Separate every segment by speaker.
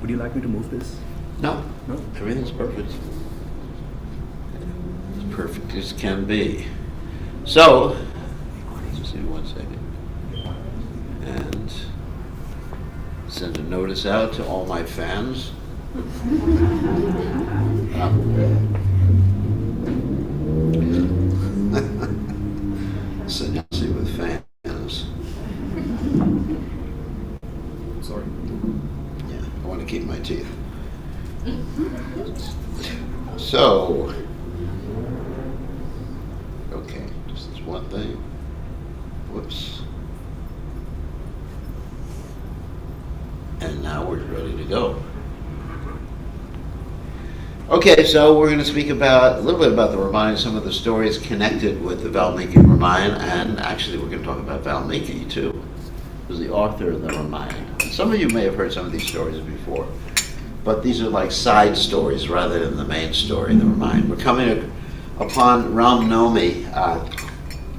Speaker 1: Would you like me to move this?
Speaker 2: No,
Speaker 1: No?
Speaker 2: everything's perfect. As perfect as can be. So, just give me 1 second. And send a notice out to all my fans. Sannyasi with fans.
Speaker 1: Sorry.
Speaker 2: Yeah, I want to keep my teeth. So, okay, just this one thing. Whoops. And now we're ready to go. Okay, so we're going to speak about a little bit about the Ramayana, some of the stories connected with the Valmiki Ramayana, and actually we're going to talk about Valmiki too, who's the author of the Ramayana. And some of you may have heard some of these stories before, but these are like side stories rather than the main story, the Ramayana. We're coming upon Ram Navami.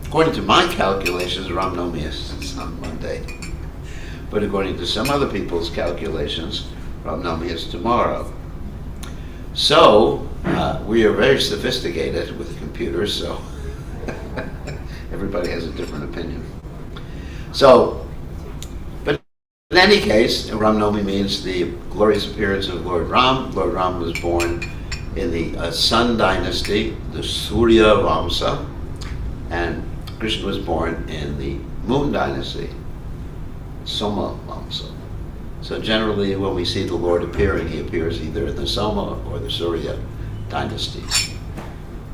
Speaker 2: According to my calculations, Ram Navami is on Monday, but according to some other people's calculations, Ram Navami is tomorrow. So, we are very sophisticated with computers, so everybody has a different opinion. So, but in any case, Ram Navami means the glorious appearance of Lord Ram. Lord Ram was born in the Sun dynasty, the Surya Vamsa, and Krishna was born in the Moon dynasty, Soma Vamsa. So generally, when we see the Lord appearing, he appears either in the Soma or the Surya dynasties.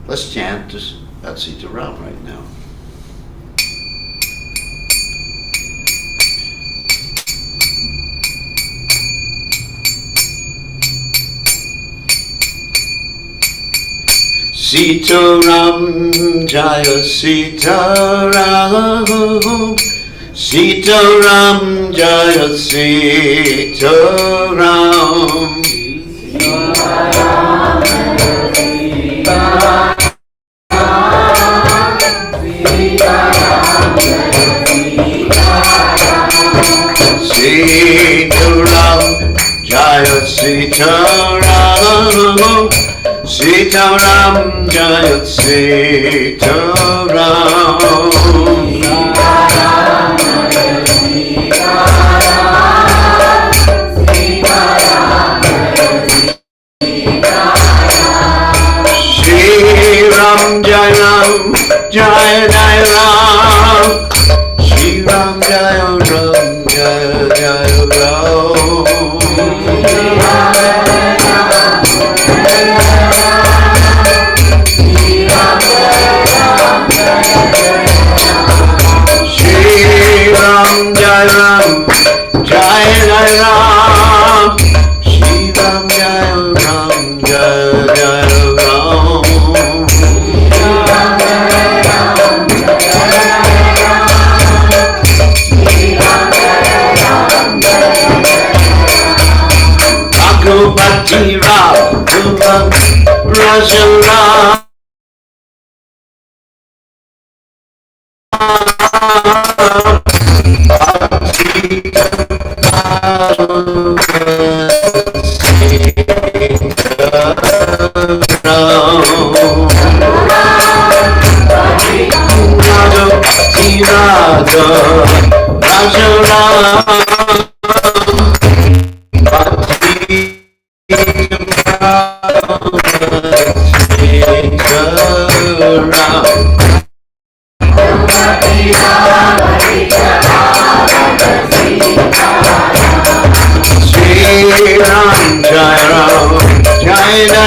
Speaker 2: Let's chant to Sita Ram right now. Sita Ram, Jaya Sita Ram. Sita Ram, Jaya Sita Ram. Sita Ram, Jaya Sita Ram. Sita Ram, Jaya Sita Ram. Jai Ram, Jai Jai Ram, Shri Ram Jai Ram, Jai Jai Ram. Shri Ram Jai Ram, Jai Jai Ram, Shri Ram Jai Ram, Jai Jai Ram. Ragupati Ram, Raja Ram. Jai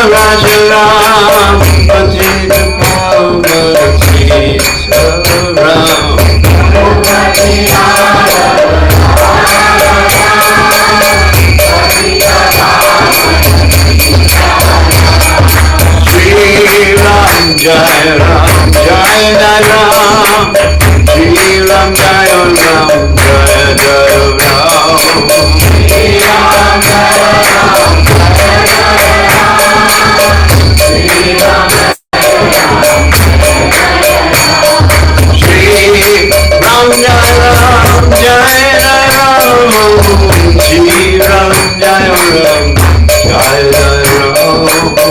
Speaker 2: Rajaram, Patita Pavati Saram. Shri Ram Jai Ram Jai Jai Ram. Shri Ram Jai Ram Jai Jai Ram. Shri Ram Jai Ram Jai Jai Ram. Shri Ram Shri Ram Jai Ram Jai Jai Ram. Shri Ram Jai Ram Jai Jai Ram. Shri Ram Jai Ram Jai Jai Ram.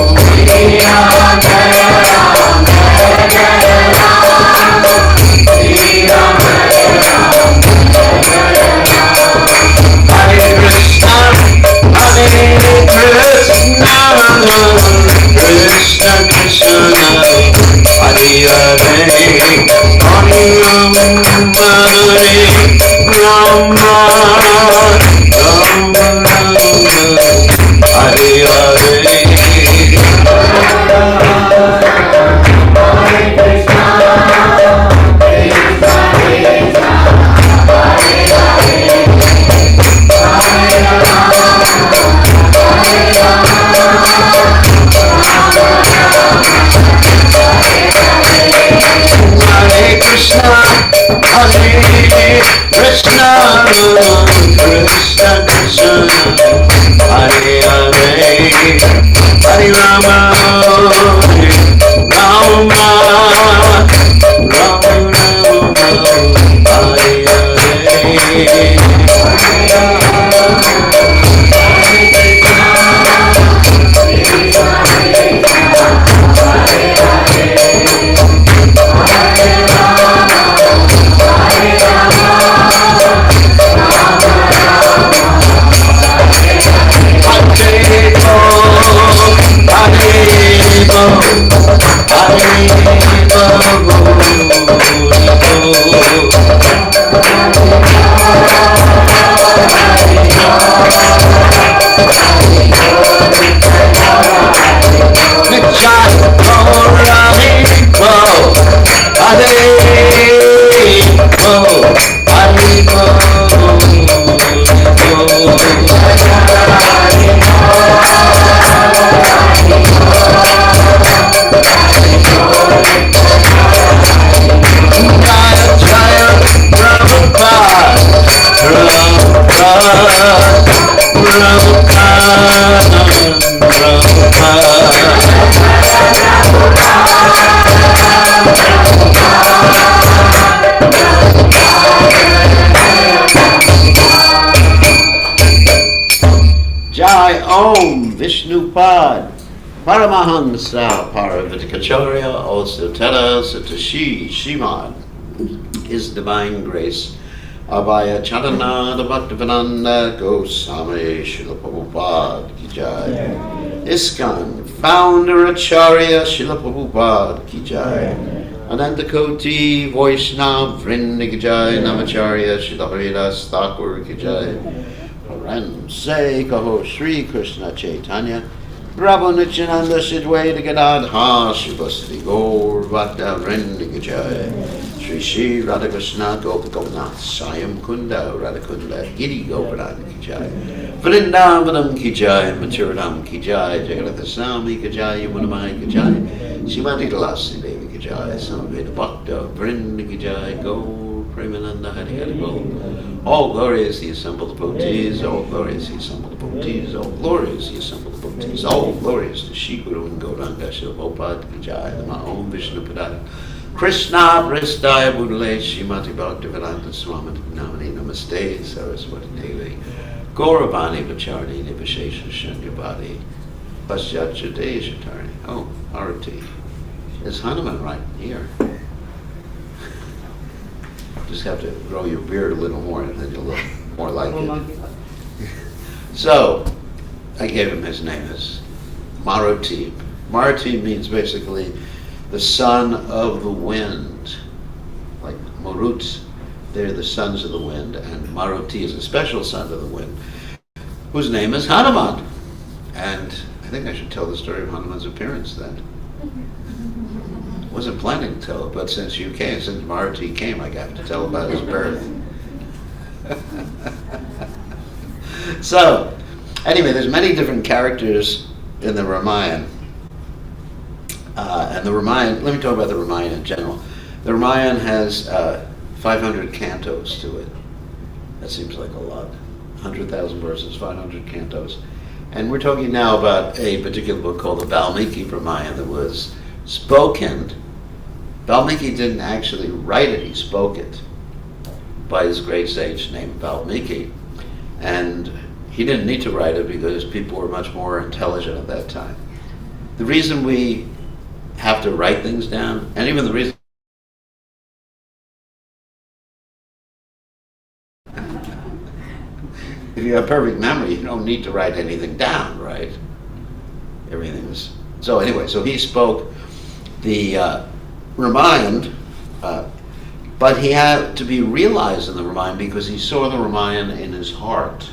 Speaker 2: Shri Ram Jai Ram Jai Jai Ram. Hare Krishna, Hare Krishna, Krishna Krishna, Hare Hare, Hare Rama, Rama Rama, Hare Hare. Krishna, Hare Krishna, Krishna Krishna, Hare Hare, Hare Rama, Rama Rama, Hare Hare. Jai Om Vishnupad Paramahamsa Paravatikacharya also Tera Satashi Shimad. His Divine Grace Abhaya Charanada Bhaktivedanta Goswami Srila Prabhupada Ki Jai. ISKCON Founder Acharya Srila Prabhupada Ki Jai. Anantakoti Vaishnav Vrinda Ki Jai. Namacharya Srila Haridas Thakur Ki Jai. Say Kaho Sri Krishna Chaitanya Prabhu Nityananda Sidwaita Gadadha Shivasati Gaur Bhakta Vrinda Ki Jai. Shri Shri Radha Krishna Gopakavanath Sayam Kunda Radhakunda Giri Govardhan Ki Jai. Vrindavanam Ki Jai. Maturanam Ki Jai. Jagannath Swami Ki Jai. Yamunamai Ki Jai. Shrimati Tulasi Devi Ki Jai. Samveda Bhakta Vrinda Ki Jai. Gaur Premananda Hari Hari Bol. All glory is the assembled devotees, all glory is the assembled devotees, all glory is the assembled devotees, all glory is to Shri Guru and Gauranga Srila Prabhupada Ki Jai. Nama Om Vishnu Padaya Krishna Pristaya Budale Shrimati Bhaktivedanta Swami Namani Namaste Saraswati Devi Gauravani Vacharni Nivashesha Shandyabadi Paschatya Deshatari. Oh, Arati. Is Hanuman right here? Just have to grow your beard a little more and then you'll look more like it. So, I gave him his name as Maruti. Maruti means basically the son of the wind. Like Marut, they're the sons of the wind, and Maruti is a special son of the wind, whose name is Hanuman. And I think I should tell the story of Hanuman's appearance then. Wasn't planning to tell it, but since you came, since Maruti came, I got to tell about his birth. So, anyway, there's many different characters in the Ramayana. And the Ramayana, let me talk about the Ramayana in general. The Ramayana has 500 cantos to it. That seems like a lot. 100,000 verses, 500 cantos. And we're talking now about a particular book called the Valmiki Ramayana that was spoken. Valmiki didn't actually write it, he spoke it by this great sage named Valmiki. And he didn't need to write it because people were much more intelligent at that time. The reason we have to write things down, and even the reason if you have perfect memory, you don't need to write anything down, right? Everything's... So anyway, so he spoke the Ramayana, but he had to be realized in the Ramayana because he saw the Ramayana in his heart.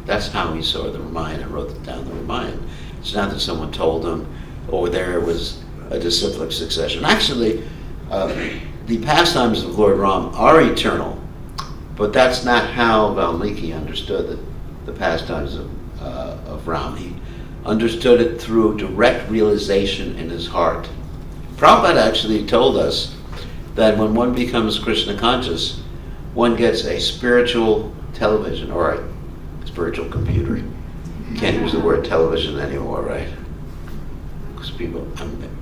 Speaker 2: That's how he saw the Ramayana and wrote down the Ramayana. It's not that someone told him, or there was a disciplic succession. Actually, the pastimes of Lord Ram are eternal, but that's not how Valmiki understood the pastimes of Ram. He understood it through direct realization in his heart. Prabhupada actually told us that when one becomes Krishna conscious, one gets a spiritual television or a spiritual computer. You can't use the word television anymore, right? Because people,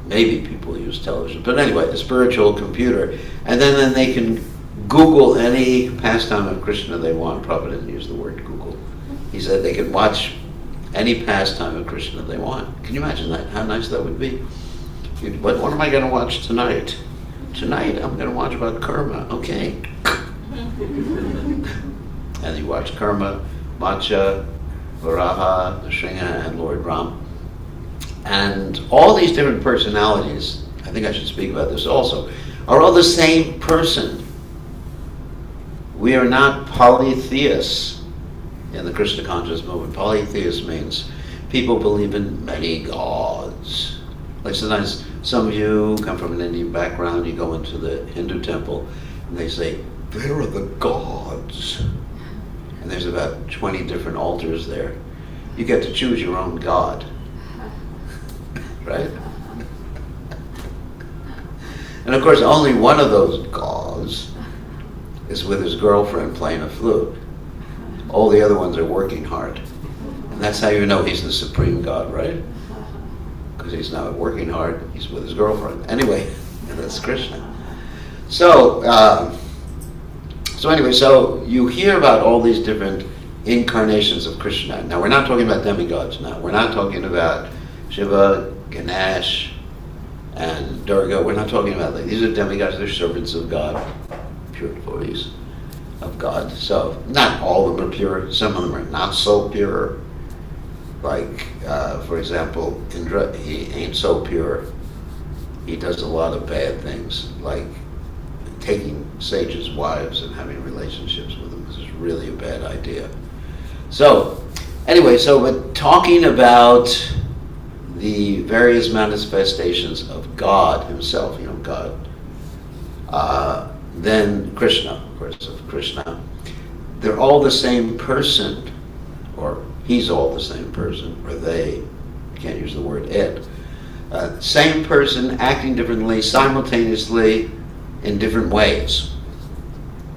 Speaker 2: maybe people use television, but anyway, a spiritual computer, and then they can Google any pastime of Krishna they want. Prabhupada didn't use the word Google. He said they can watch any pastime of Krishna they want. Can you imagine that? How nice that would be? What am I going to watch tonight? Tonight I'm going to watch about karma. Okay. And you watch karma, Macha, Varaha, Nrsimha, and Lord Ram. And all these different personalities, I think I should speak about this also, are all the same person. We are not polytheists in the Krishna conscious movement. Polytheist means people believe in many gods. Like sometimes some of you come from an Indian background, you go into the Hindu temple, and they say, "Where are the gods?" And there's about 20 different altars there. You get to choose your own god. Right? And of course, only one of those gods is with his girlfriend playing a flute. All the other ones are working hard. And that's how you know he's the supreme god, right? Because he's not working hard, he's with his girlfriend. Anyway, that's Krishna. So anyway, so you hear about all these different incarnations of Krishna. Now, we're not talking about demigods now. We're not talking about Shiva, Ganesh, and Durga. We're not talking about that. These are demigods, they're servants of God, pure devotees of God. So, not all of them are pure. Some of them are not so pure. Like, for example, Indra, he ain't so pure. He does a lot of bad things, like taking sages' wives and having relationships with them. This is really a bad idea. So, anyway, so we're talking about the various manifestations of God himself, God. Then Krishna, of course, of Krishna. They're all the same person, or he's all the same person, or they, can't use the word it. Same person acting differently, simultaneously, in different ways.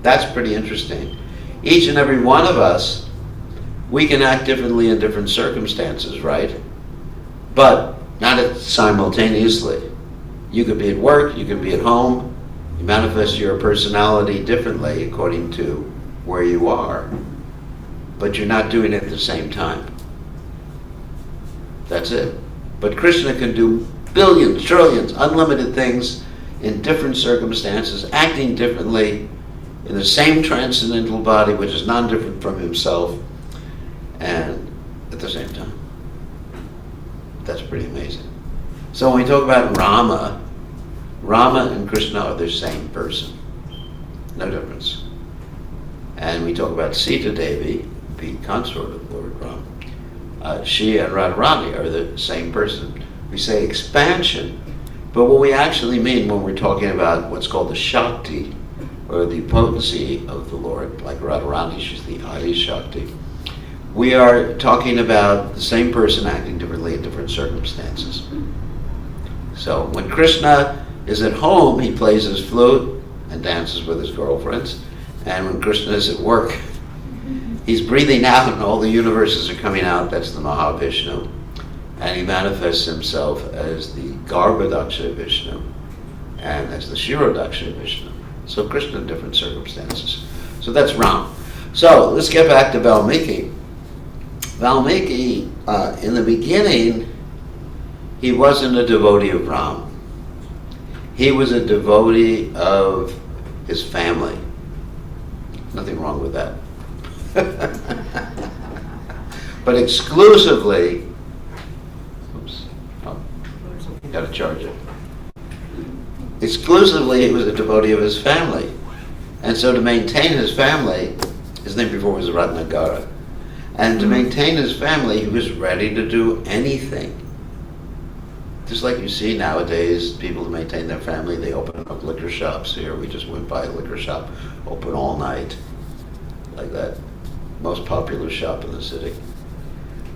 Speaker 2: That's pretty interesting. Each and every one of us, we can act differently in different circumstances, right? But not simultaneously. You could be at work, you could be at home, you manifest your personality differently according to where you are, but you're not doing it at the same time. That's it. But Krishna can do billions, trillions, unlimited things in different circumstances, acting differently in the same transcendental body, which is non-different from himself, and at the same time. That's pretty amazing. So when we talk about Rama and Krishna are the same person. No difference. And we talk about Sita Devi, the consort of Lord Rama. She and Radharani are the same person. We say expansion, but what we actually mean when we're talking about what's called the Shakti, or the potency of the Lord, like Radharani, she's the Adi Shakti. We are talking about the same person acting differently in different circumstances. So when Krishna is at home, he plays his flute and dances with his girlfriends. And when Krishna is at work, he's breathing out and all the universes are coming out. That's the Mahavishnu. And he manifests himself as the Garbhodaksha Vishnu and as the Shirodaksha Vishnu. So Krishna in different circumstances. So that's Ram. So let's get back to Valmiki. Valmiki, in the beginning, he wasn't a devotee of Ram. He was a devotee of his family. Nothing wrong with that. But exclusively, oops, oh, gotta charge it. Exclusively, he was a devotee of his family. And so to maintain his family, his name before was Ratnagara, and to maintain his family, he was ready to do anything. Just like you see nowadays, people to maintain their family, they open up liquor shops here. We just went by a liquor shop, open all night, like that. Most popular shop in the city.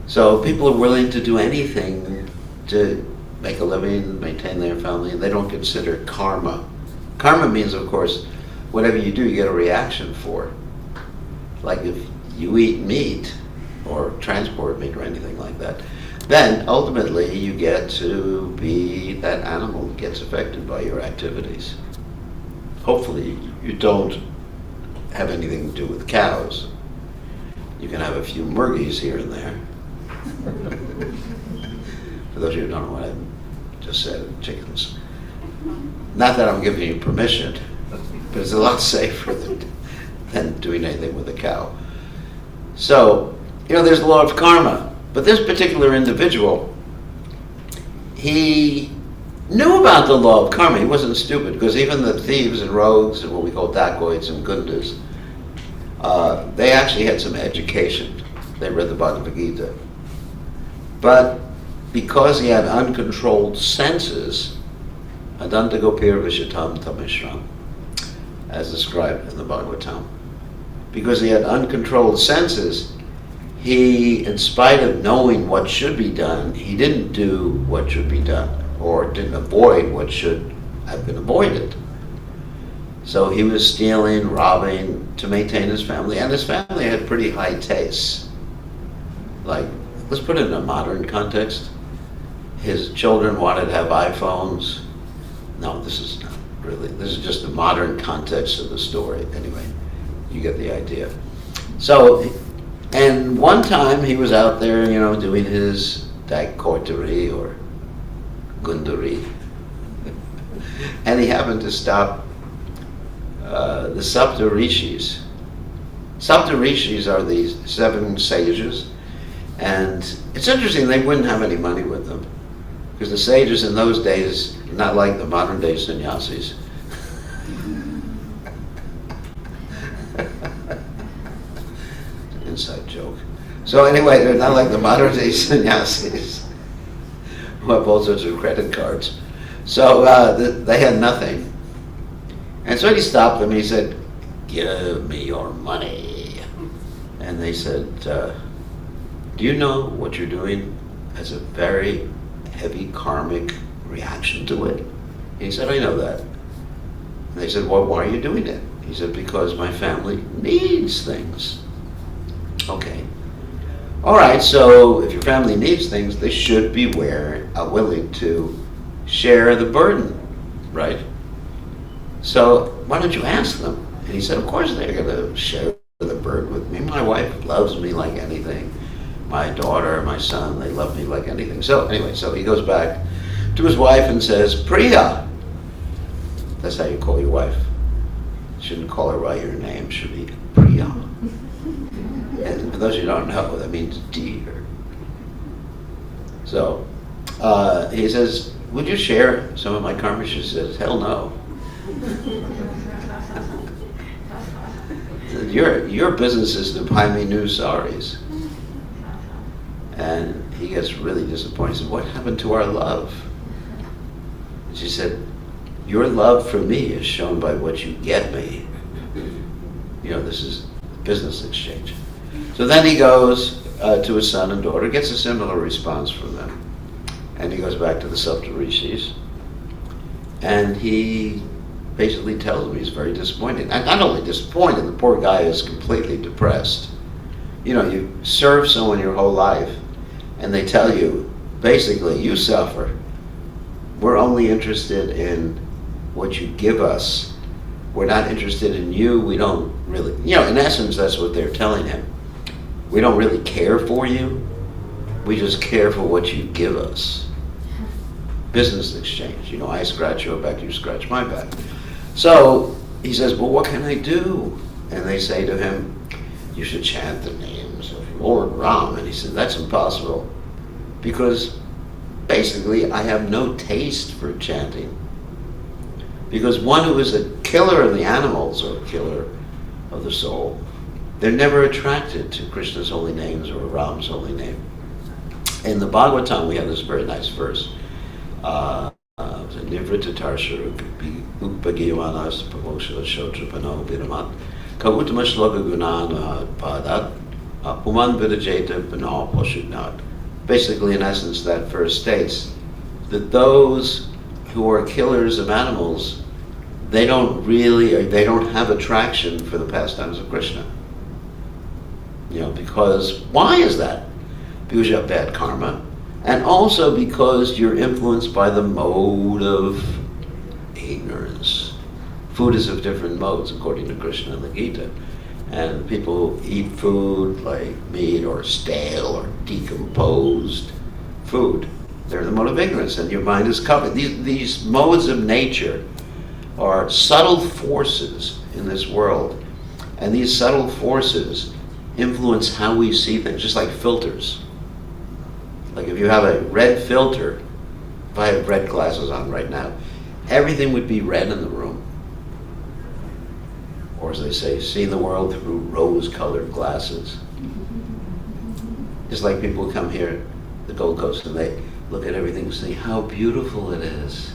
Speaker 2: So people are willing to do anything to make a living, maintain their family. They don't consider karma. Karma means, of course, whatever you do, you get a reaction for. Like if you eat meat or transport meat or anything like that, then ultimately you get to be that animal that gets affected by your activities. Hopefully you don't have anything to do with cows. You can have a few murgies here and there. For those of you who don't know what I just said, chickens. Not that I'm giving you permission, but it's a lot safer than doing anything with a cow. So, there's the law of karma. But this particular individual, he knew about the law of karma. He wasn't stupid, because even the thieves and rogues and what we call dacoits and gundas, they actually had some education. They read the Bhagavad Gita. But because he had uncontrolled senses, adanta gopir vishatam tamishram, as described in the Bhagavatam, because he had uncontrolled senses, he, in spite of knowing what should be done, he didn't do what should be done, or didn't avoid what should have been avoided. So he was stealing, robbing to maintain his family, and his family had pretty high tastes. Like, let's put it in a modern context. His children wanted to have iPhones. No, this is not really, this is just the modern context of the story. Anyway, you get the idea. So, and one time he was out there, doing his dacoitery or gundari, and he happened to stop the Sapta Rishis. Sapta Rishis are these 7 sages, and it's interesting, they wouldn't have any money with them, because the sages in those days, not like the modern day sannyasis. Inside joke. So anyway, they're not like the modern day sannyasis who have all sorts of credit cards. So they had nothing. And so he stopped them and he said, "Give me your money." And they said, "Do you know what you're doing has a very heavy karmic reaction to it?" And he said, "I know that." And they said, "Well, why are you doing it?" He said, "Because my family needs things." Okay. All right, so if your family needs things, they should be willing to share the burden, right? So why don't you ask them? And he said, of course they're going to share the burden with me. My wife loves me like anything. My daughter, my son, they love me like anything. So anyway, so he goes back to his wife and says, Priya. That's how you call your wife. You shouldn't call her by your name. It should be Priya. And for those who don't know, that means dear. So he says, would you share some of my karma? She says, hell no. Your business is to buy me new saris. And he gets really disappointed. He said, what happened to our love? And she said, your love for me is shown by what you get me. This is business exchange. So then he goes to his son and daughter, gets a similar response from them. And he goes back to the Saptarishis. And he basically tells them he's very disappointed. And not only disappointed, the poor guy is completely depressed. You serve someone your whole life, and they tell you, basically, you suffer. We're only interested in what you give us. We're not interested in you. We don't really, in essence, that's what they're telling him. We don't really care for you. We just care for what you give us. Business exchange. I scratch your back, you scratch my back. So he says, well, what can I do? And they say to him, you should chant the names of Lord Ram. And he said, that's impossible, because basically I have no taste for chanting. Because one who is a killer of the animals or a killer of the soul, they're never attracted to Krishna's holy names or Ram's holy name. In the Bhagavatam, we have this very nice verse. Nivrita Tarshara Upagiyavanas Pavosha Shotrapano Viramat Kavutama Shloka Gunana Padat Uman Vidajeta Banal Poshutnat. Basically, in essence, that verse states that those who are killers of animals, they don't have attraction for the pastimes of Krishna. Because, why is that? Because you have bad karma, and also because you're influenced by the mode of ignorance. Food is of different modes, according to Krishna and the Gita. And people eat food like meat or stale or decomposed food. They're the mode of ignorance, and your mind is covered. These modes of nature are subtle forces in this world, and these subtle forces influence how we see things, just like filters. Like if you have a red filter, if I have red glasses on right now, everything would be red in the room. Or as they say, see the world through rose-colored glasses. Just like people come here, the Gold Coast, and they look at everything and say, how beautiful it is.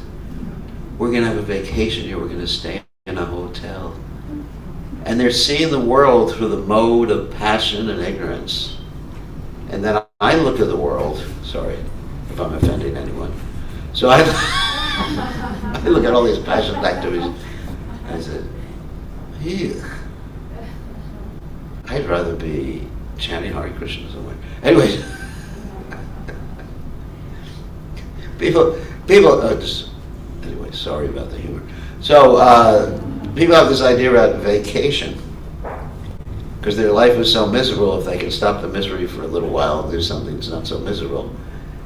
Speaker 2: We're going to have a vacation here. We're going to stay in a hotel. And they're seeing the world through the mode of passion and ignorance. And then I look at the world, sorry if I'm offending anyone. So I look at all these passionate activities, and I said, ew, I'd rather be chanting Hare Krishna somewhere. Anyways, people, anyway, sorry about the humor. So, people have this idea about vacation, because their life is so miserable. If they can stop the misery for a little while and do something that's not so miserable,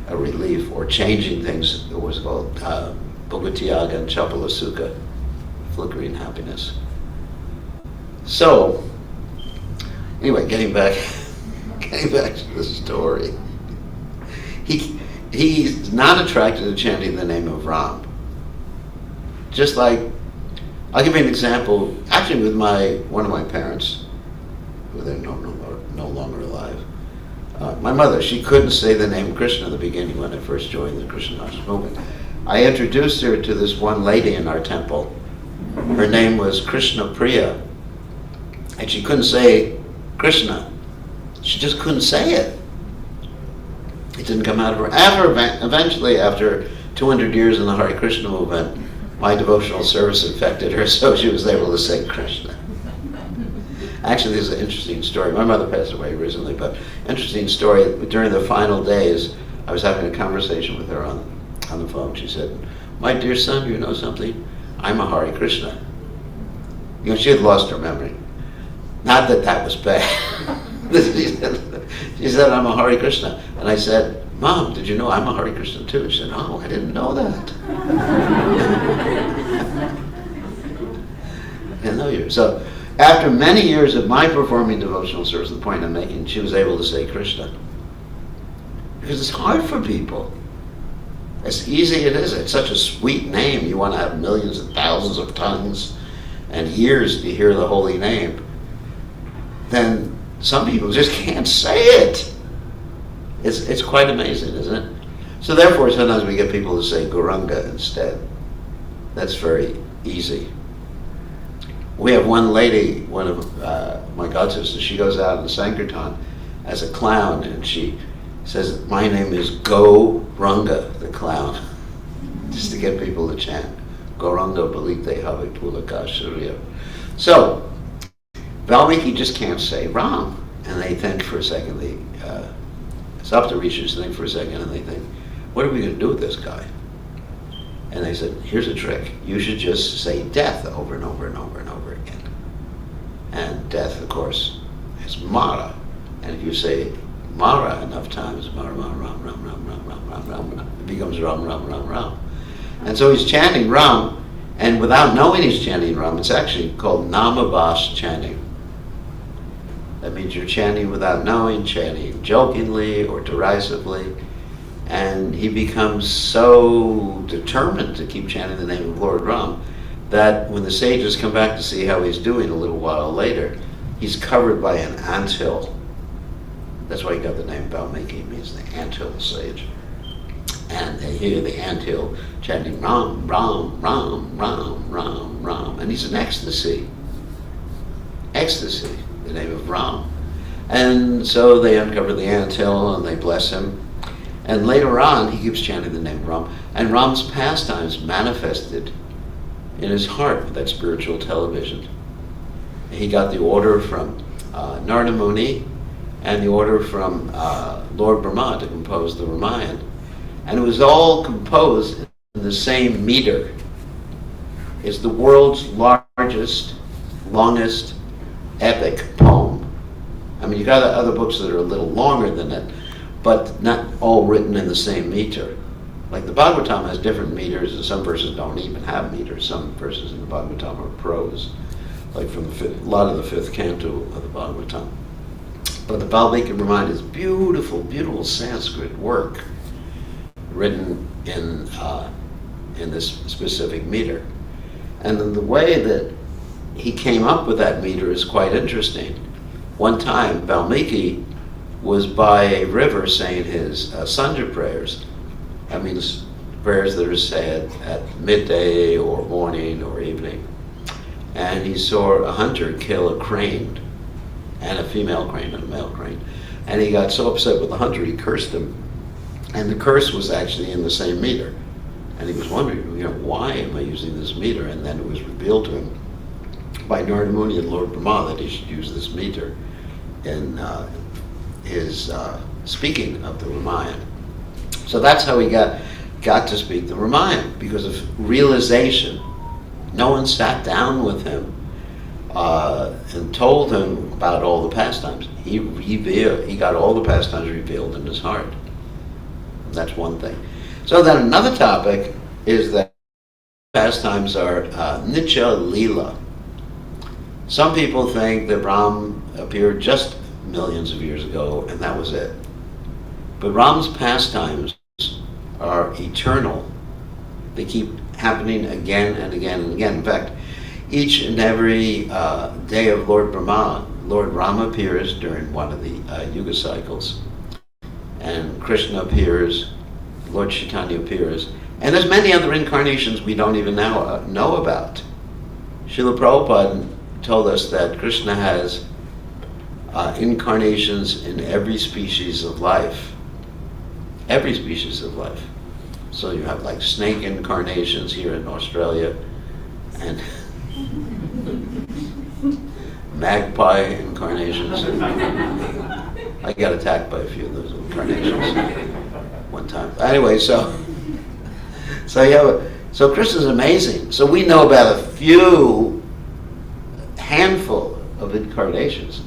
Speaker 2: a relief, or changing things, it was called Bhagavatiyaga and Chapala flickering happiness. So, anyway, getting back to the story. He's not attracted to chanting the name of Ram. Just like, I'll give you an example, actually with one of my parents, who they're no longer alive. My mother, she couldn't say the name Krishna in the beginning when I first joined the Krishna conscious movement. I introduced her to this one lady in our temple. Her name was Krishna Priya, and she couldn't say Krishna. She just couldn't say it. It didn't come out of her. Eventually, after 200 years in the Hare Krishna movement, my devotional service infected her, so she was able to say Krishna. Actually, this is an interesting story. My mother passed away recently, but interesting story. During the final days, I was having a conversation with her on the phone. She said, my dear son, you know something? I'm a Hare Krishna. She had lost her memory. Not that that was bad. She said, I'm a Hare Krishna. And I said, Mom, did you know I'm a Hare Krishna too? She said, oh, I didn't know that. I didn't know you. So, after many years of my performing devotional service, the point I'm making, she was able to say Krishna. Because it's hard for people. As easy it is, it's such a sweet name. You want to have millions and thousands of tongues and ears to hear the holy name. Then some people just can't say it. It's quite amazing, isn't it? So therefore, sometimes we get people to say Gauranga instead. That's very easy. We have one lady, one of my godsisters, she goes out in Sankirtan as a clown, and she says, my name is Gauranga, the clown, just to get people to chant. Gauranga Balite Have Pulaka Surya. So, Valmiki just can't say Ram. And they think for a second, Saptarishis think for a second, and they think, what are we going to do with this guy? And they said, here's a trick. You should just say death over and over and over and over again. And death, of course, is Mara. And if you say Mara enough times, Mara, Ram, Ram, Ram, Ram, Ram, Ram, Ram, it becomes Ram, Ram, Ram, Ram. And so he's chanting Ram, and without knowing he's chanting Ram, it's actually called Namabas chanting. That means you're chanting without knowing, chanting jokingly or derisively. And he becomes so determined to keep chanting the name of Lord Ram that when the sages come back to see how he's doing a little while later, he's covered by an anthill. That's why he got the name Valmiki, it means the anthill sage. And they hear the anthill chanting Ram, Ram, Ram, Ram, Ram, Ram. And he's in ecstasy. Ecstasy, the name of Ram. And so they uncover the anthill and they bless him. And later on, he keeps chanting the name of Ram. And Ram's pastimes manifested in his heart with that spiritual television. He got the order from Narada Muni and the order from Lord Brahma to compose the Ramayana. And it was all composed in the same meter. It's the world's largest, longest epic poem. I mean, you got other books that are a little longer than it, but not all written in the same meter. Like the Bhagavatam has different meters, and some verses don't even have meters. Some verses in the Bhagavatam are prose, like from a lot of the fifth canto of the Bhagavatam. But the Valmiki Ramayana is beautiful, beautiful Sanskrit work written in this specific meter. And then the way that he came up with that meter is quite interesting. One time, Valmiki was by a river saying his Sandhya prayers. That means prayers that are said at midday or morning or evening. And he saw a hunter kill a crane, and a female crane and a male crane. And he got so upset with the hunter, he cursed him. And the curse was actually in the same meter. And he was wondering, why am I using this meter? And then it was revealed to him by Narada Muni and Lord Brahma that he should use this meter in his speaking of the Ramayana. So that's how he got to speak the Ramayana, because of realization. No one sat down with him and told him about all the pastimes. He got all the pastimes revealed in his heart. And that's one thing. So then another topic is that pastimes are Nitya Leela. Some people think that Ram appeared just millions of years ago and that was it. But Ram's pastimes are eternal. They keep happening again and again and again. In fact, each and every day of Lord Brahma, Lord Rama appears during one of the Yuga cycles. And Krishna appears, Lord Chaitanya appears. And there's many other incarnations we don't even now know about. Srila Prabhupada told us that Krishna has incarnations in every species of life. Every species of life. So you have like snake incarnations here in Australia, and magpie incarnations. I got attacked by a few of those incarnations one time. Anyway, so Krishna's amazing. So we know about a handful of incarnations.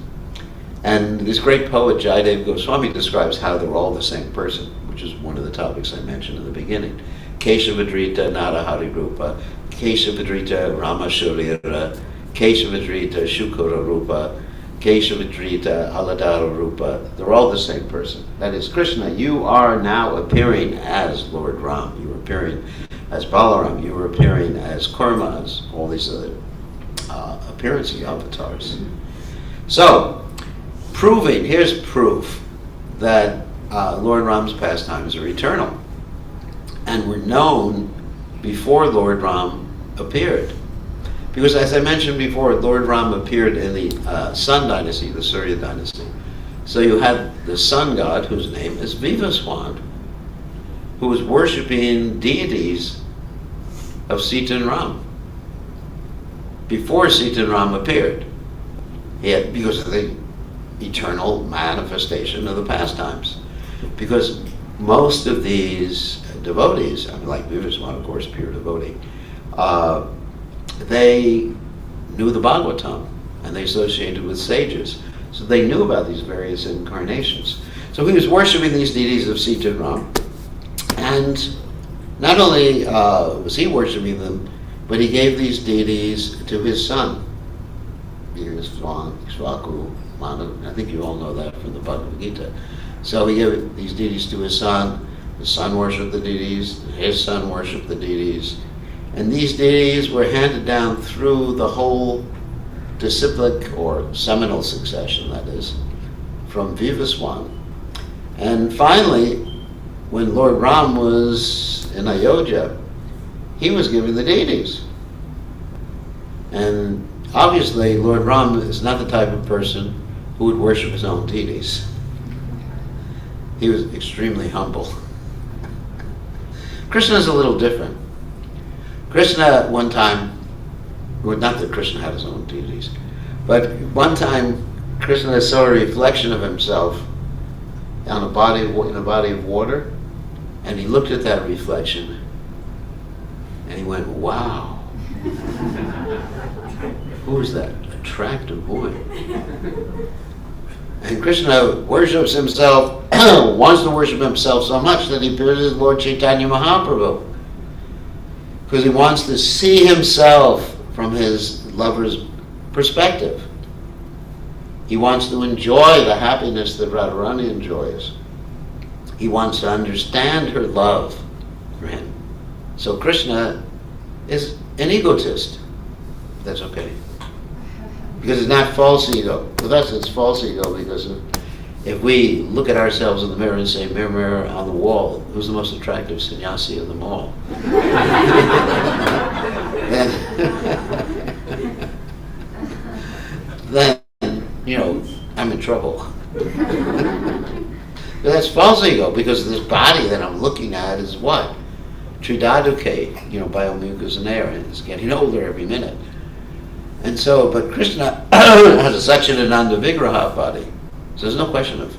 Speaker 2: And this great poet Bir Goswami describes how they're all the same person, which is one of the topics I mentioned in the beginning. Keshavadrita Narahari Rupa, Keshavadrita Ramashurira, Keshavadrita Shukura Rupa, Keshavadrita Aladara Rupa. They're all the same person. That is, Krishna, you are now appearing as Lord Ram. You are appearing as Balaram. You are appearing as Kurma, as all these other appearance avatars. So, here's proof that Lord Ram's pastimes are eternal and were known before Lord Ram appeared. Because as I mentioned before, Lord Ram appeared in the Sun dynasty, the Surya dynasty. So you had the sun god, whose name is Vivaswan, who was worshipping deities of Sita and Ram before Sita and Ram appeared. Because of the eternal manifestation of the pastimes. Because most of these devotees, I mean, like Vivaswan, of course, pure devotee, they knew the Bhagavatam and they associated with sages. So they knew about these various incarnations. So he was worshiping these deities of Sita and Ram. And not only was he worshiping them, but he gave these deities to his son. Ishvaku, Manu. I think you all know that from the Bhagavad Gita. So he gave these deities to his son worshipped the deities, his son worshipped the deities, and these deities were handed down through the whole disciplic or seminal succession, that is, from Vivaswan. And finally, when Lord Ram was in Ayodhya, he was given the deities. And obviously, Lord Ram is not the type of person who would worship his own deities. He was extremely humble. Krishna is a little different. Krishna, one time, well, not that Krishna had his own deities, but one time Krishna saw a reflection of himself in a body of water, and he looked at that reflection, and he went, "Wow, who is that attractive boy?" And Krishna worships himself, wants to worship himself so much that he appears as Lord Chaitanya Mahaprabhu. Because he wants to see himself from his lover's perspective. He wants to enjoy the happiness that Radharani enjoys. He wants to understand her love for him. So Krishna is an egotist. That's okay. Because it's not false ego. With us it's false ego because if we look at ourselves in the mirror and say, "Mirror, mirror on the wall, who's the most attractive sannyasi of them all?" then, I'm in trouble. But that's false ego because this body that I'm looking at is what? Tridaduke, biomucus and air, and it's getting older every minute. And so, but Krishna has a Satchidananda Vigraha body. So there's no question of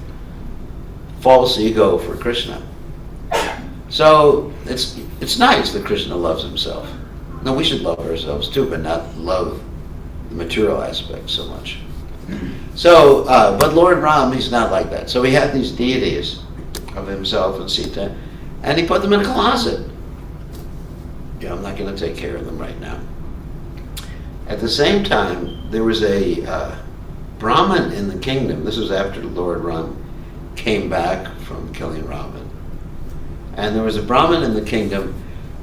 Speaker 2: false ego for Krishna. So it's nice that Krishna loves himself. No, we should love ourselves too, but not love the material aspect so much. So, but Lord Ram, he's not like that. So he had these deities of himself and Sita, and he put them in a closet. I'm not going to take care of them right now. At the same time, there was a Brahmin in the kingdom. This was after Lord Ram came back from killing Ravan. And there was a Brahmin in the kingdom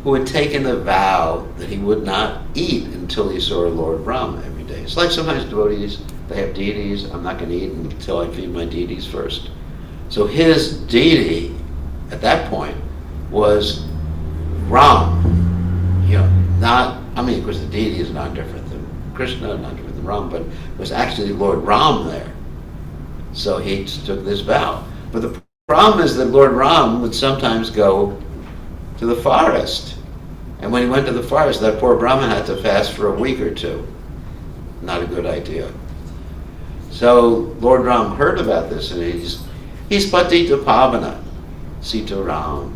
Speaker 2: who had taken the vow that he would not eat until he saw Lord Ram every day. It's like sometimes devotees, they have deities. I'm not going to eat until I feed my deities first. So his deity at that point was Ram. Of course the deity is not different than Krishna, not different than Ram, but it was actually Lord Ram there. So he took this vow. But the problem is that Lord Ram would sometimes go to the forest. And when he went to the forest, that poor Brahmin had to fast for a week or two. Not a good idea. So Lord Ram heard about this, and he's Patita Pavana. Sita Ram,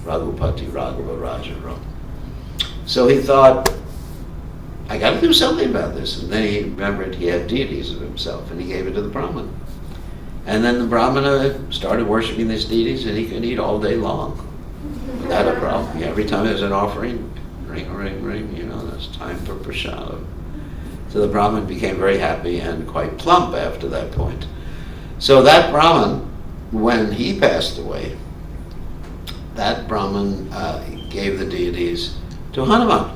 Speaker 2: Raghupati, Raghava, Raja Ram. So he thought, I got to do something about this. And then he remembered he had deities of himself, and he gave it to the Brahmin. And then the Brahmana started worshiping these deities, and he could eat all day long without a problem. Every time there's an offering, ring, ring, ring, that's time for prasada. So the Brahmin became very happy and quite plump after that point. So that Brahmin, when he passed away, that Brahmin gave the deities to Hanuman.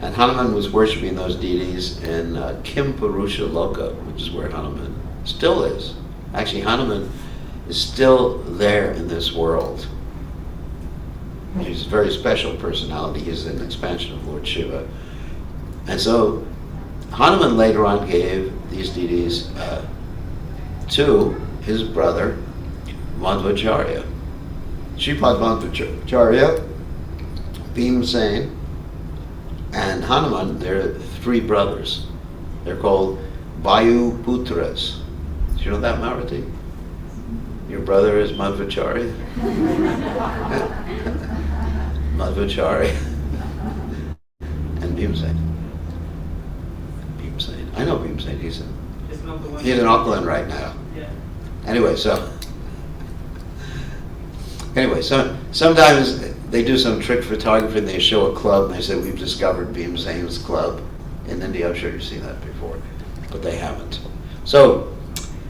Speaker 2: And Hanuman was worshiping those deities in Kim Purusha Loka, which is where Hanuman still is. Actually, Hanuman is still there in this world. He's a very special personality. He's an expansion of Lord Shiva. And so Hanuman later on gave these deities to his brother Madhvacharya. Shripad Madhvacharya, Bhimsen, and Hanuman, they're three brothers. They're called Vayu Putras. Do you know that, Marathi? Your brother is Madhvacharya? Madhvacharya and Bhimsen. Bhimsen. I know Bhimsen. He's in Auckland right now.
Speaker 3: Yeah.
Speaker 2: Anyway, so sometimes they do some trick photography and they show a club and they say, we've discovered Bhimsen's club in India. I'm sure you've seen that before, but they haven't. So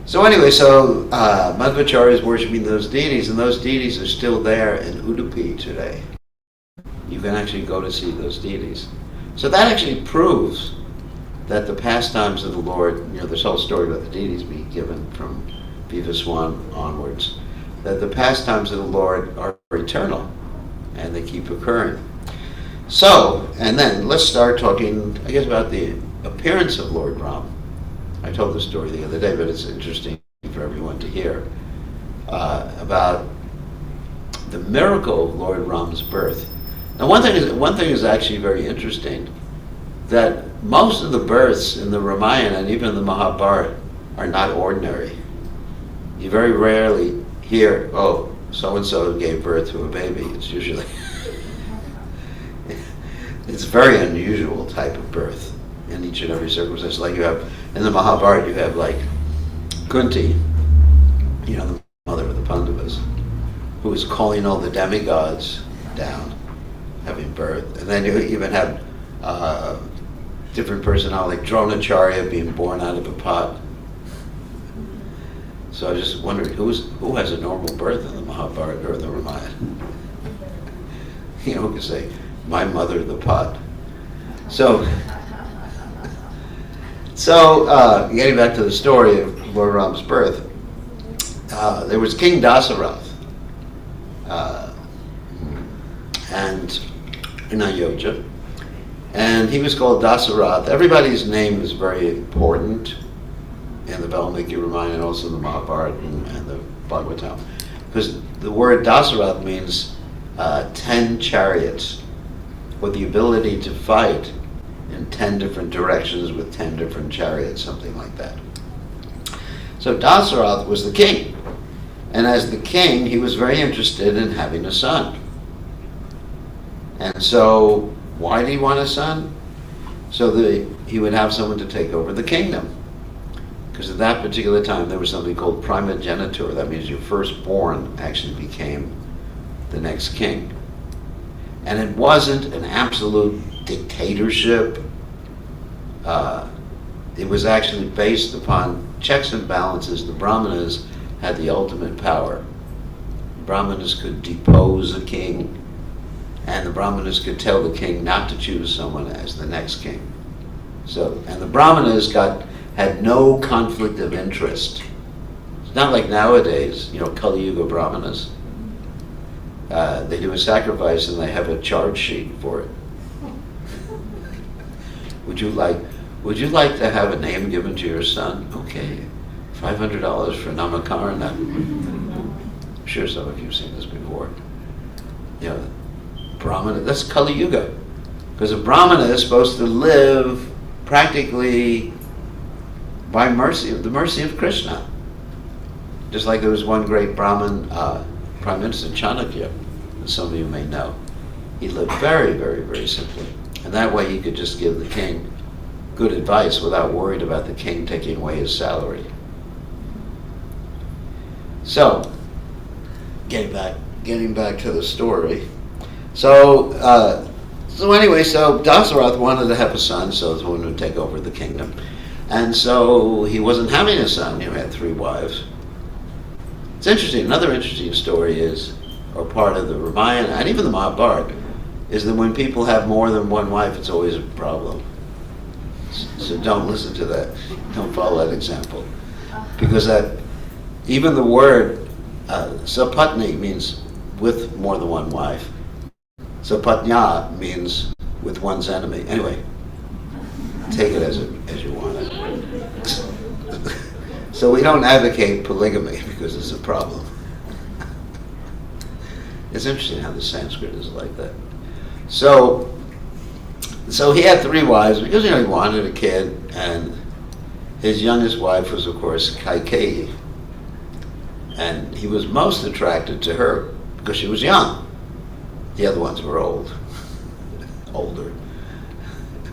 Speaker 2: Madhvacharya is worshiping those deities, and those deities are still there in Udupi today. You can actually go to see those deities. So that actually proves that the pastimes of the Lord, this whole story about the deities being given from Vivaswan onwards, that the pastimes of the Lord are eternal, and they keep occurring. So, and then let's start talking, I guess, about the appearance of Lord Ram. I told this story the other day, but it's interesting for everyone to hear about the miracle of Lord Ram's birth. Now, one thing is actually very interesting, that most of the births in the Ramayana and even in the Mahabharata are not ordinary. You very rarely hear, oh, so-and-so gave birth to a baby. It's usually, it's a very unusual type of birth in each and every circumstance. Like you have, in the Mahabharata, you have like Kunti, the mother of the Pandavas, who is calling all the demigods down, having birth. And then you even have different personality, like Dronacharya being born out of a pot. So I just wondered, who has a normal birth in the Mahabharata or the Ramayana? Who can say, my mother the pot. So getting back to the story of Lord Ram's birth, there was King Dasarath, and in Ayodhya, and he was called Dasarath. Everybody's name is very important in the Valmiki Ramayana and also the Mahabharata and the Bhagavatam, because the word Dasarath means 10 chariots, with the ability to fight in 10 different directions with 10 different chariots, something like that. So Dasarath was the king, and as the king, he was very interested in having a son. And so, why did he want a son? So that he would have someone to take over the kingdom. Because at that particular time, there was something called primogeniture. That means your firstborn actually became the next king. And it wasn't an absolute dictatorship. It was actually based upon checks and balances. The Brahmanas had the ultimate power. The Brahmanas could depose a king, and the Brahmanas could tell the king not to choose someone as the next king. And the Brahmanas had no conflict of interest. It's not like nowadays, Kali Yuga Brahmanas. They do a sacrifice and they have a charge sheet for it. Would you like to have a name given to your son? Okay, $500 for Namakarna. I'm sure some of you have seen this before. Brahmana, that's Kali Yuga. Because a Brahmana is supposed to live practically by the mercy of Krishna. Just like there was one great Brahmin, Prime Minister Chanakya, as some of you may know. He lived very, very, very simply. And that way he could just give the king good advice without worried about the king taking away his salary. So, getting back to the story. So Dasarath wanted to have a son, so the one would take over the kingdom. And so he wasn't having a son. He had 3 wives. It's interesting. Another interesting story is, or part of the Ramayana and even the Mahabharata, is that when people have more than one wife, it's always a problem. So don't listen to that. Don't follow that example, because that even the word sapatni means with more than one wife. Sapatnya means with one's enemy. Anyway, take it as you want it. So we don't advocate polygamy because it's a problem. It's interesting how the Sanskrit is like that. So he had 3 wives because he wanted a kid, and his youngest wife was, of course, Kaikeyi. And he was most attracted to her because she was young. The other ones were older.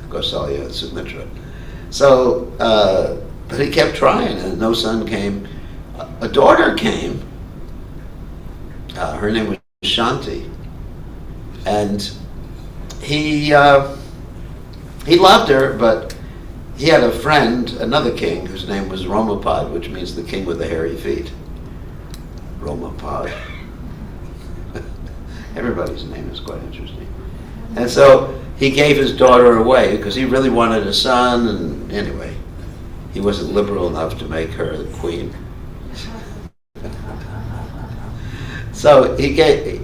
Speaker 2: Kausalya and Sumitra. So, but he kept trying, and no son came. A daughter came. Her name was Shanti, and he loved her, but he had a friend, another king, whose name was Romapad, which means the king with the hairy feet. Romapad. Everybody's name is quite interesting. And so he gave his daughter away because he really wanted a son, and anyway, he wasn't liberal enough to make her the queen. So he gave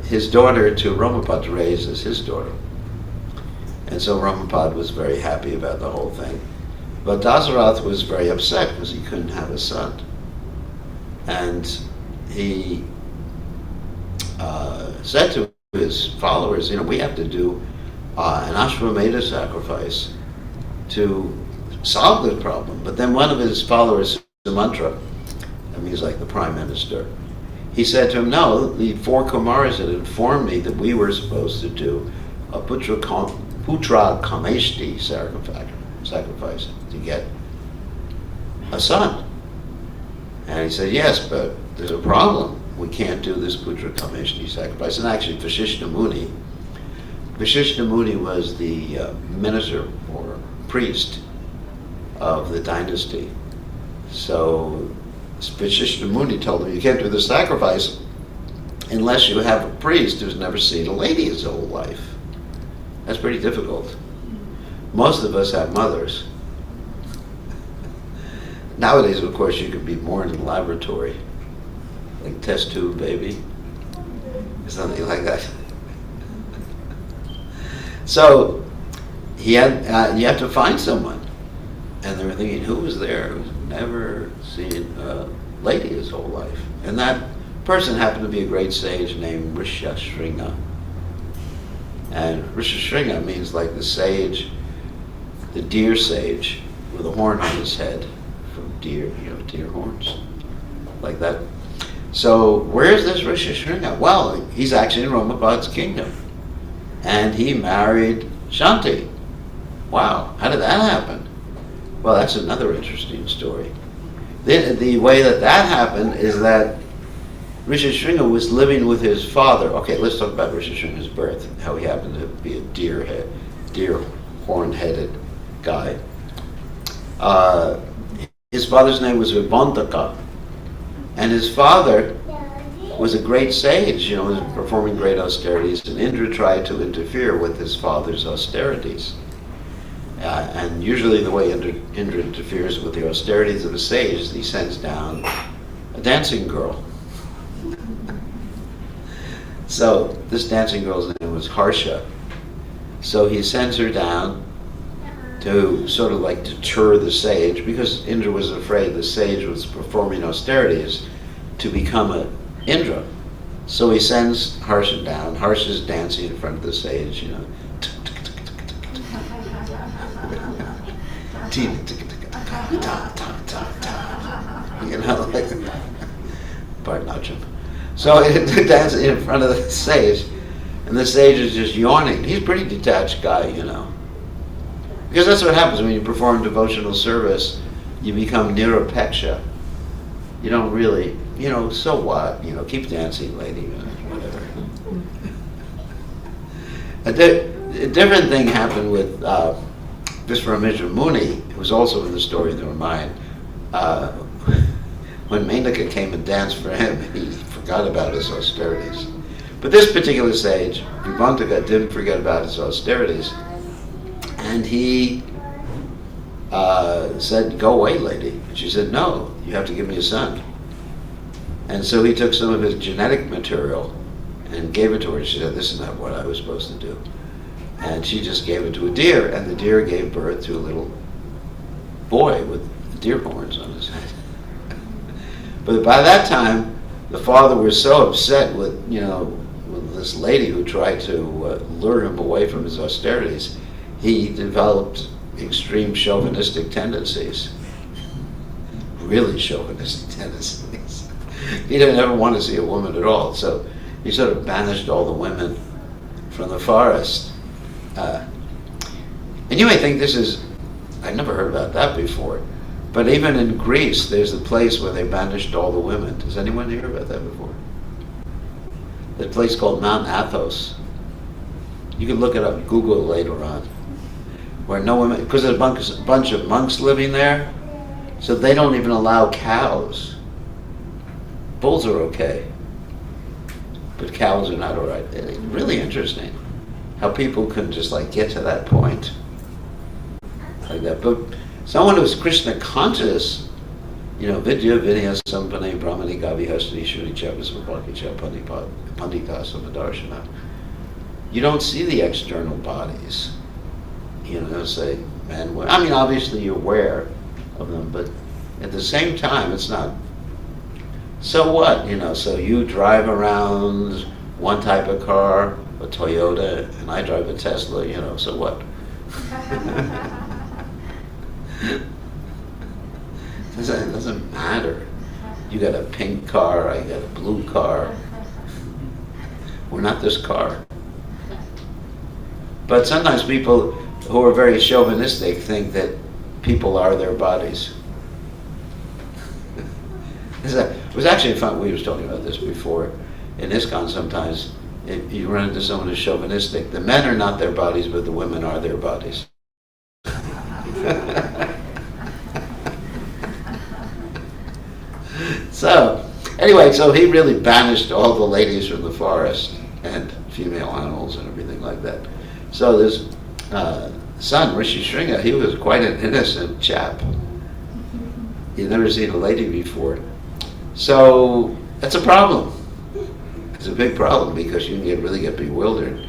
Speaker 2: his daughter to Romapad to raise as his daughter. And so Ramapad was very happy about the whole thing. But Dasarath was very upset because he couldn't have a son. And he said to his followers, we have to do an Ashwamedha sacrifice to solve this problem. But then one of his followers, Sumantra, that means like the prime minister, he said to him, no, the 4 Kumaras had informed me that we were supposed to do a putra kameshti sacrifice to get a son. And he said, yes, but there's a problem. We can't do this putra kameshti sacrifice. And actually, Vashishta Muni was the minister or priest of the dynasty. So Vashishta Muni told him, you can't do the sacrifice unless you have a priest who's never seen a lady his whole life. That's pretty difficult. Most of us have mothers. Nowadays, of course, you could be born in a laboratory, like test tube baby, something like that. So you have to find someone. And they were thinking, who was there who's never seen a lady his whole life? And that person happened to be a great sage named Rishashringa. And Rishashringa means like the sage, the deer sage, with a horn on his head from deer, deer horns, like that. So where's this Rishashringa? Well, he's actually in Romapad's kingdom. And he married Shanti. Wow, how did that happen? Well, that's another interesting story. The way that happened is that Rishashringa was living with his father. Okay, let's talk about Rishashringa's birth, how he happened to be a deer horn-headed guy. His father's name was Vibhantaka, and his father was a great sage, was performing great austerities, and Indra tried to interfere with his father's austerities. And usually the way Indra interferes with the austerities of a sage is he sends down a dancing girl. So this dancing girl's name was Harsha. So he sends her down to sort of like deter the sage, because Indra was afraid the sage was performing austerities to become an Indra. So he sends Harsha down. Harsha's dancing in front of the sage, like Bharatanatyam. So he dances in front of the sage, and the sage is just yawning. He's a pretty detached guy, Because that's what happens when you perform devotional service. You become nirapeksha. You don't really, so what? Keep dancing, lady, whatever. A different thing happened with Visvamitra Muni, who was also in the story of the Ramayana. When Menaka came and danced for him, he forgot about his austerities. But this particular sage, Vibhantaka, didn't forget about his austerities. And he said, "Go away, lady." And she said, "No, you have to give me a son." And so he took some of his genetic material and gave it to her. She said, "This is not what I was supposed to do." And she just gave it to a deer, and the deer gave birth to a little boy with deer horns on his head. But by that time, the father was so upset with, with this lady who tried to lure him away from his austerities, he developed extreme chauvinistic tendencies. Really chauvinistic tendencies. He didn't ever want to see a woman at all, so he sort of banished all the women from the forest. And you may think this is, I never heard about that before, but even in Greece, there's a place where they banished all the women. Does anyone hear about that before? There's a place called Mount Athos. You can look it up, Google it later on, where no women, because there's a bunch of monks living there, so they don't even allow cows. Bulls are okay, but cows are not all right. It's really interesting how people can just get to that point like that. But someone who's Krishna conscious, Vidya Vinaya Sampane Brahmani Gavi Hastani Shuri Chavis Vapaki Pandita Samadarshana. You don't see the external bodies. Say man, women. I mean, obviously you're aware of them, but at the same time, it's not. So what? So you drive around one type of car, a Toyota, and I drive a Tesla, so what? It doesn't matter. You got a pink car, I got a blue car. We're not this car. But sometimes people who are very chauvinistic think that people are their bodies. It was actually fun. We were talking about this before. In ISKCON, sometimes if you run into someone who's chauvinistic, the men are not their bodies, but the women are their bodies. So, anyway, so he really banished all the ladies from the forest and female animals and everything like that. So this son, Rishi Shringa, he was quite an innocent chap. He'd never seen a lady before. So that's a problem. It's a big problem because you can really get bewildered.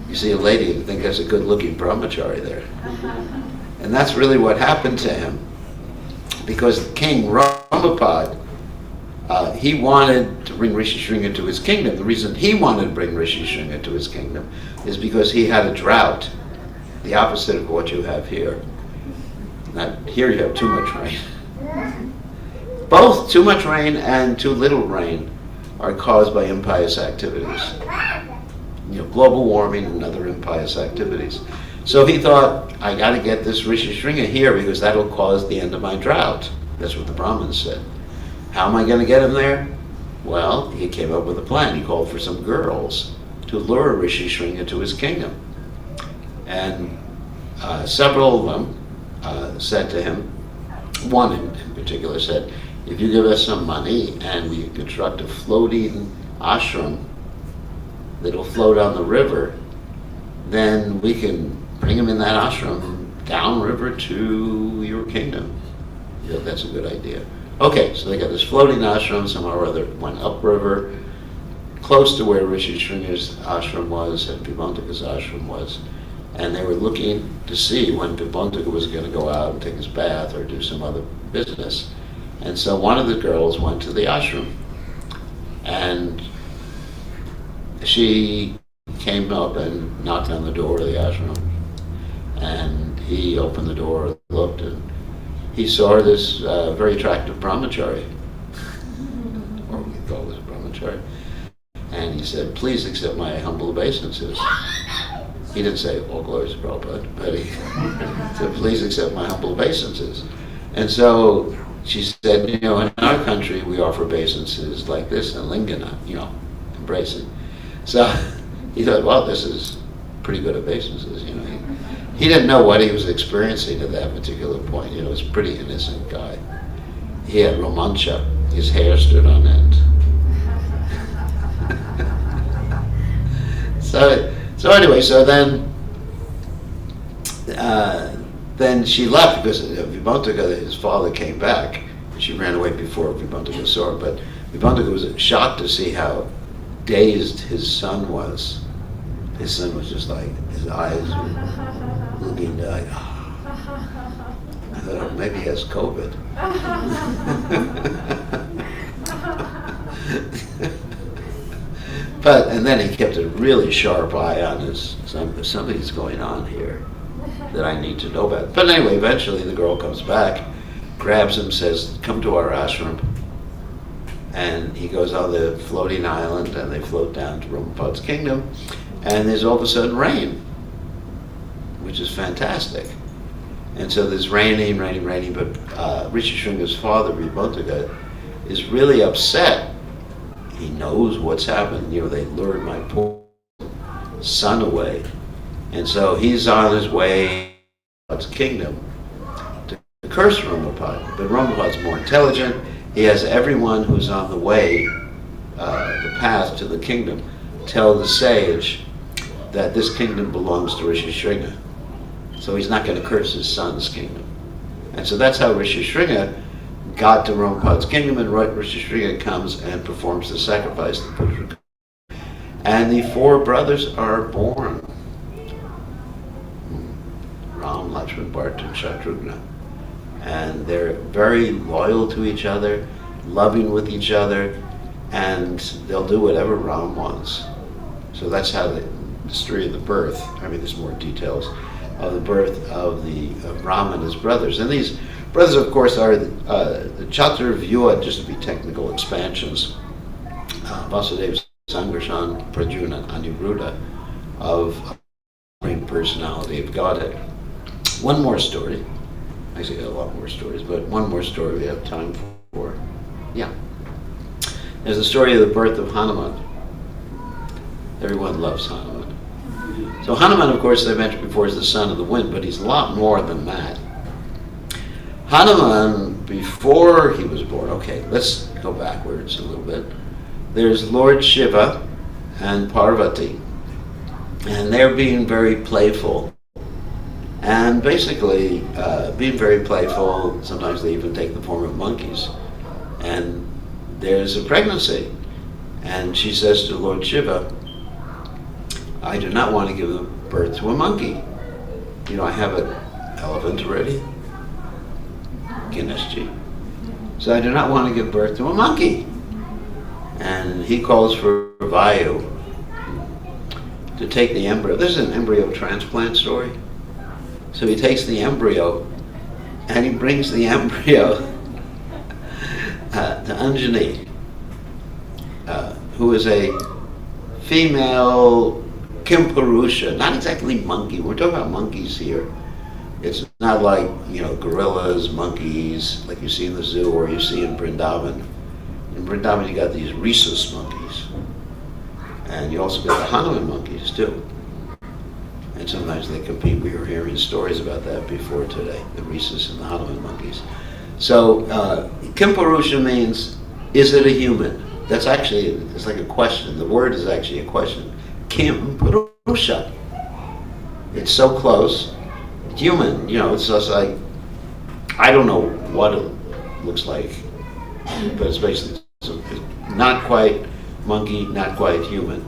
Speaker 2: You see a lady and think that's a good-looking brahmachari there. And that's really what happened to him. Because King Ramapad, he wanted to bring Rishi Shringa to his kingdom. The reason he wanted to bring Rishi Shringa to his kingdom is because he had a drought, the opposite of what you have here. Now, here you have too much rain. Both too much rain and too little rain are caused by impious activities. Global warming and other impious activities. So he thought, I got to get this Rishi Shringa here because that'll cause the end of my drought. That's what the Brahmins said. How am I going to get him there? Well, he came up with a plan. He called for some girls to lure Rishi Shringa to his kingdom. And several of them said to him, one in particular said, if you give us some money and we construct a floating ashram that'll float on the river, then we can bring him in that ashram downriver to your kingdom. That's a good idea. Okay, so they got this floating ashram, somehow or other went upriver, close to where Rishi Shringa's ashram was and Vibhantaka's ashram was. And they were looking to see when Vibhantaka was going to go out and take his bath or do some other business. And so one of the girls went to the ashram. And she came up and knocked on the door of the ashram. And he opened the door, looked, and he saw this very attractive brahmachari, or we call this brahmachari. And he said, please accept my humble obeisances. He didn't say, all glories to Prabhupada, but he said, please accept my humble obeisances. And so she said, in our country we offer obeisances like this and lingana, embracing. So he thought, well, this is pretty good obeisances, He didn't know what he was experiencing at that particular point. He was a pretty innocent guy. He had romancha. His hair stood on end. So anyway, so then then she left because Vibhuntaka, his father, came back. She ran away before Vibhuntaka saw her, but Vibhuntaka was shocked to see how dazed his son was. His son was just like, his eyes were looking like, I thought, oh, maybe he has COVID. And then he kept a really sharp eye on his son. Something's going on here that I need to know about. But anyway, eventually the girl comes back, grabs him, says, come to our ashram. And he goes on the floating island, and they float down to Ramapad's kingdom. And there's all of a sudden rain, which is fantastic. And so there's raining, but Rishi Shringa's father, Vibhuntaka, is really upset. He knows what's happened. They lured my poor son away. And so he's on his way to Ramapad's kingdom to curse Ramapad. But Ramapad's more intelligent. He has everyone who's on the way, the path to the kingdom, tell the sage that this kingdom belongs to Rishi Shringa. So he's not going to curse his son's kingdom. And so that's how Rishi Shringa got to Ramapad's kingdom, and Rishi Shringa comes and performs the sacrifice to Pushpa. And the four brothers are born. Ram, Lakshman, Bharata, and Shatrughna. And they're very loyal to each other, loving with each other, and they'll do whatever Ram wants. So that's how the story of the birth, there's more details, of the birth of Ram and his brothers. And these brothers, of course, are the Chaturvyuha, just to be technical, expansions, Vasudeva, Sangarshan, Pradyumna, and Aniruddha, of the Supreme Personality of Godhead. One more story. Actually, a lot more stories, but one more story we have time for. Yeah. There's the story of the birth of Hanuman. Everyone loves Hanuman. So Hanuman, of course, I mentioned before, is the son of the wind, but he's a lot more than that. Hanuman, before he was born, okay, let's go backwards a little bit. There's Lord Shiva and Parvati, and they're being very playful. And basically, being very playful, sometimes they even take the form of monkeys. And there's a pregnancy. And she says to Lord Shiva, I do not want to give birth to a monkey. I have an elephant already, Ganeshji. So I do not want to give birth to a monkey. And he calls for Vayu to take the embryo. This is an embryo transplant story. So he takes the embryo, and he brings the embryo to Anjani, who is a female Kimpurusha, not exactly monkey. We're talking about monkeys here. It's not like, gorillas, monkeys, like you see in the zoo or you see in Vrindavan. In Vrindavan, you got these rhesus monkeys. And you also got the Hanuman monkeys, too. And sometimes they compete. We were hearing stories about that before today, the rhesus and the Hanuman monkeys. So, Kimpurusha means, is it a human? That's actually, it's like a question. The word is actually a question. Kimpurusha. It's so close. Human, it's just like, I don't know what it looks like, but it's basically not quite monkey, not quite human,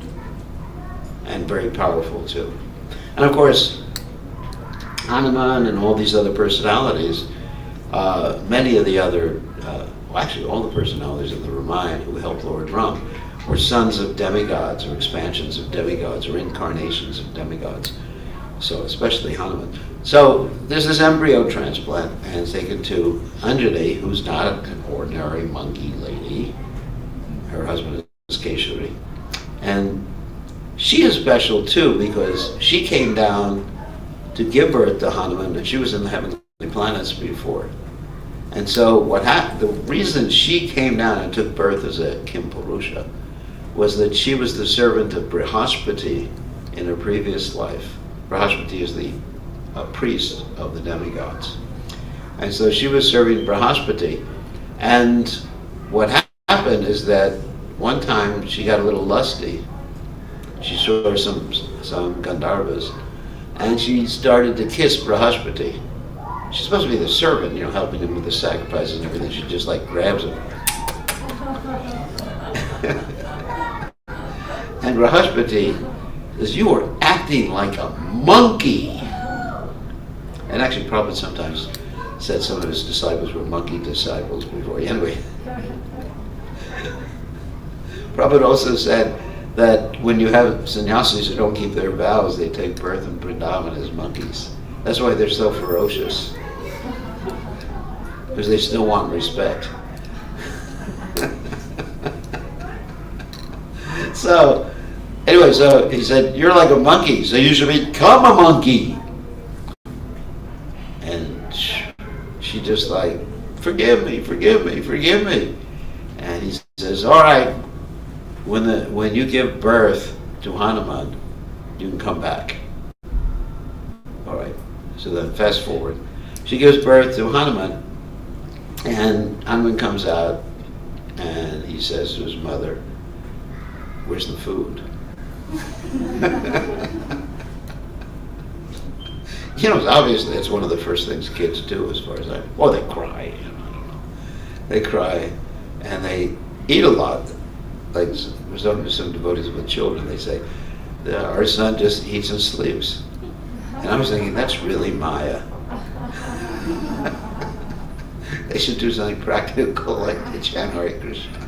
Speaker 2: and very powerful too. And of course, Hanuman and all these other personalities, many of the other, actually all the personalities of the Ramayana who helped Lord Ram were sons of demigods or expansions of demigods or incarnations of demigods. So especially Hanuman. So there's this embryo transplant and it's taken to Anjani, who's not an ordinary monkey lady. Her husband is Keshari. And she is special too because she came down to give birth to Hanuman, and she was in the heavenly planets before. And so what happened, the reason she came down and took birth as a Kimpurusha was that she was the servant of Brihaspati in her previous life. Brihaspati is the priest of the demigods. And so she was serving Brihaspati. And what happened is that one time she got a little lusty. She saw some Gandharvas, and she started to kiss Brihaspati. she's supposed to be the servant, helping him with the sacrifices and everything. She just like grabs him. And Rahaspati says, "You are acting like a monkey." And actually, Prabhupada sometimes said some of his disciples were monkey disciples before. Anyway, Prabhupada also said that when you have sannyasis who don't keep their vows, they take birth in Vrindavan as monkeys. That's why they're so ferocious. Because they still want respect. So, anyway, so he said, "You're like a monkey, so you should become a monkey." And she just like, "Forgive me, forgive me, forgive me." And he says, "All right, when you give birth to Hanuman, you can come back." All right, so then fast forward. She gives birth to Hanuman, and Hanuman comes out, and he says to his mother, "Where's the food?" Obviously that's one of the first things kids do as far as they cry, They cry, and they eat a lot. Like, I was talking to some devotees with children, they say, "Our son just eats and sleeps." And I was thinking, that's really Maya. They should do something practical like the chant Hare Krishna.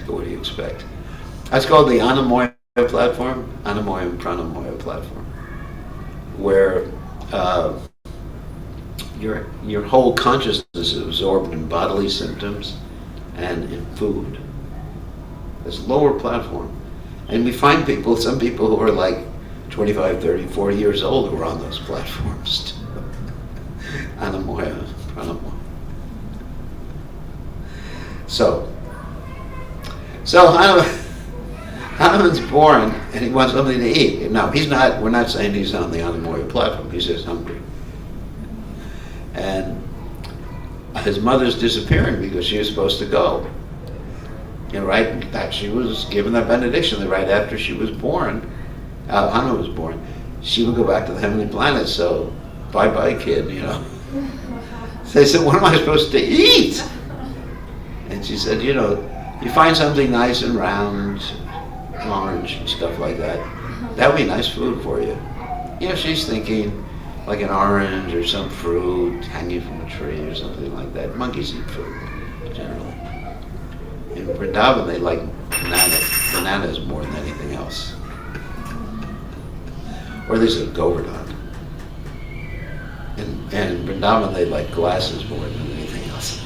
Speaker 2: What do you expect? That's called the Anamoya platform, Anamoya and Pranamoya platform, where your whole consciousness is absorbed in bodily symptoms and in food. It's a lower platform. And we find some people who are like 25, 30, 40 years old who are on those platforms. Anamoya, Pranamoya. So Hanuman's born and he wants something to eat. Now, we're not saying he's on the Anamoya platform, he's just hungry. And his mother's disappearing because she was supposed to go. Right that she was given that benediction right after she was born, Hanuman was born, she would go back to the heavenly planet, so bye-bye kid, So they said, "What am I supposed to eat?" And she said, "You find something nice and round, orange and stuff like that. That would be nice food for you." She's thinking like an orange or some fruit hanging from a tree or something like that. Monkeys eat fruit, generally. In Vrindavan, they like bananas more than anything else. Or they say Govardhan. And in Vrindavan, they like glasses more than anything else.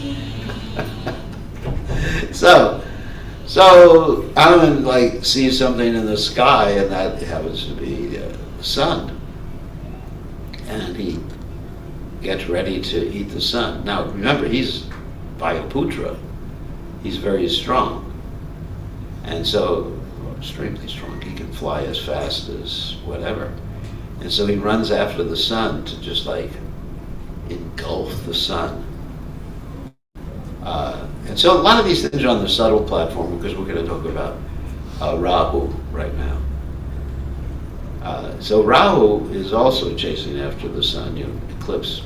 Speaker 2: So Hanuman sees something in the sky, and that happens to be the sun. And he gets ready to eat the sun. Now remember, he's Vayaputra. He's very strong. And so, extremely strong. He can fly as fast as whatever. And so he runs after the sun to just engulf the sun. And so a lot of these things are on the subtle platform, because we're going to talk about Rahu right now. So Rahu is also chasing after the sun, eclipse